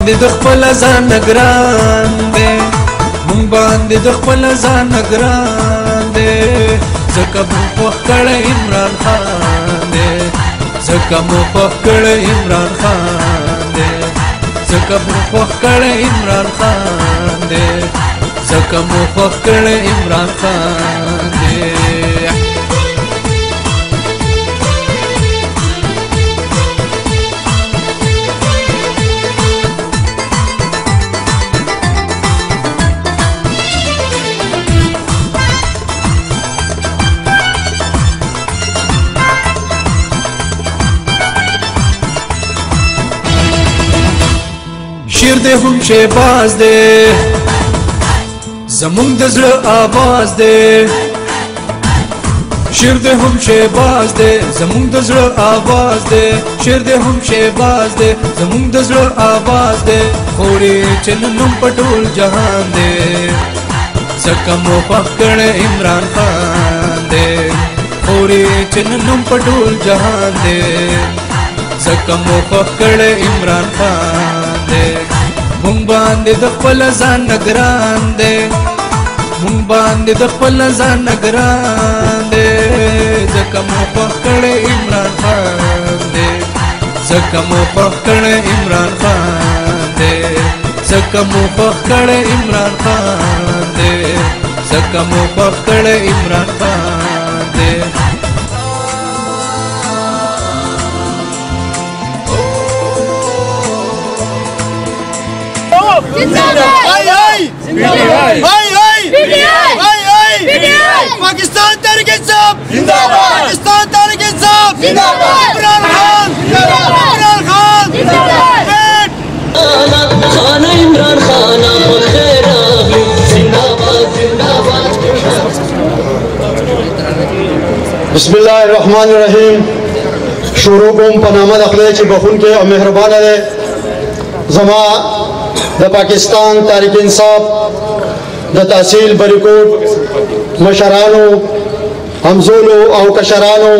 د خپل ځان ګران دی مونږ باندې د خپل ځان ګران دی ځکه مو خوښ کړی عمران خان دی ځکه مو خوښ کړی عمران خان دی ځکه مو خوښ کړی عمران خان دی ځکه مو خوښ کړی عمران خان دی شیر دې هم شهباز دی زمونږ د زړه آواز دی شیر دې هم شهباز دی زمونږ د زړه آواز دی شیر دې هم شهباز دی زمونږ د زړه آواز دی خوري چې نن په ټول جهان دی ځکه مو خوښ کړی عمران خان دی خوري چې نن په ټول جهان دی ځکه مو خوښ کړی عمران خان دی مونږ باندې د خپل ځان ګران دی مونږ باندې د خپل ځان ګران دی ځکه مو خوښ کړی عمران خان دی ځکه مو خوښ کړی عمران خان دی ځکه مو خوښ کړی عمران خان دی ځکه مو خوښ کړی عمران خان دی पाकिस्तान तहरीक इंसाफ जिंदाबाद पाकिस्तान तहरीक इंसाफ जिंदाबाद इमरान खान इमरान खान जिंदाबाद खाना इमरान खान बखैर जिंदाबाद जिंदाबाद बिस्मिल्लाहिर्रहमानिर्रहीम शुरू कोम पनामा दखले ची बखुन के मेहरबान है जमा द पाकिस्तान तहरीक इंसाफ द तहसील बरीकोट मशरानो हमजोलो और कशरानो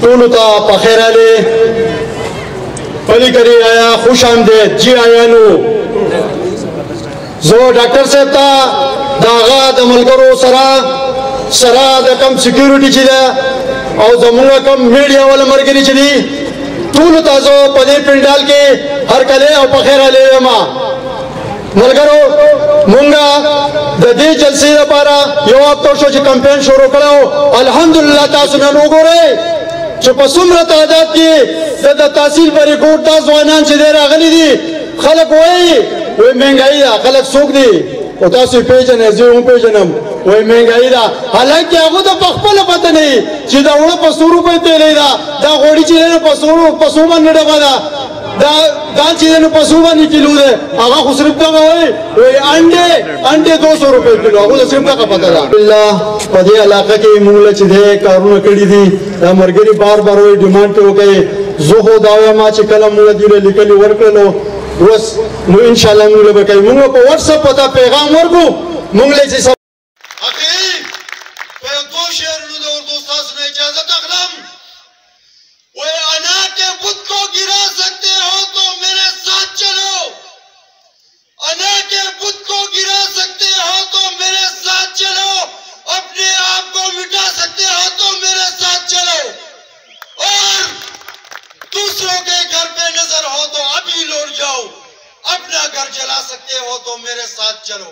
टोलू ता पखेर अले पली करी आया खुश आमदेद जी आया नो जो डॉक्टर साहब ता दागा द मलकरो सरा द कम सिक्योरिटी चिदा और जमुना कम मीडिया वाला मरगरी चिदी टोलू ता जो पदे पिंडाल के हर कले और पखेर अले मा मलकरो मुंगा दे जलसे लपारा यो आप तो शो कैंपेन शुरू करो अल्हम्दुलिल्लाह तासु नन वगोरे چې په څومره تعداد کې د تحصیل بری کوټ تا ځوانان چې دی راغلي دي خلک وایي مهنګایي ده خلک څوک دي او تاسو پیژنئ زه هم پیژنم وایي مهنګایي ده حالانکه هغه ته په خپله پته نه وي چې دا اوړه په 100 روپۍ تیلی ده دا غوړي چې دی نو په 100 باندې ډبه ده دا چې دی نو په 100 باندې کیلو ده هغه خو صرف دغه وایي انډې 200 روپۍ کیلو هغه ته صرف دغه پته ده الله په دې علاقه کې موږ چې دی کارونه کړي دي دا مرګري بار بار وایي ډیمانډ ته وکړي زه خو دا وایم چې کله موږ دې لیکلي ورکړلو اوس نو ان شاء الله موږ به کوي موږ په واتس اپ ته پیغام ورکو موږ له چې اخی په دو شعرونو د اردو استاد نے اجازه اخلم وہ انا کے بت کو گرا سکتے ہو تو میرے ساتھ چلو انا کے بت کو گرا سکتے ہو تو میرے ساتھ چلو اپنے آپ کو مٹا سکتے ہو تو میرے ساتھ چلو اور दूसरों के घर पे नजर हो तो अभी लौट जाओ अपना घर जला सकते हो तो मेरे साथ चलो।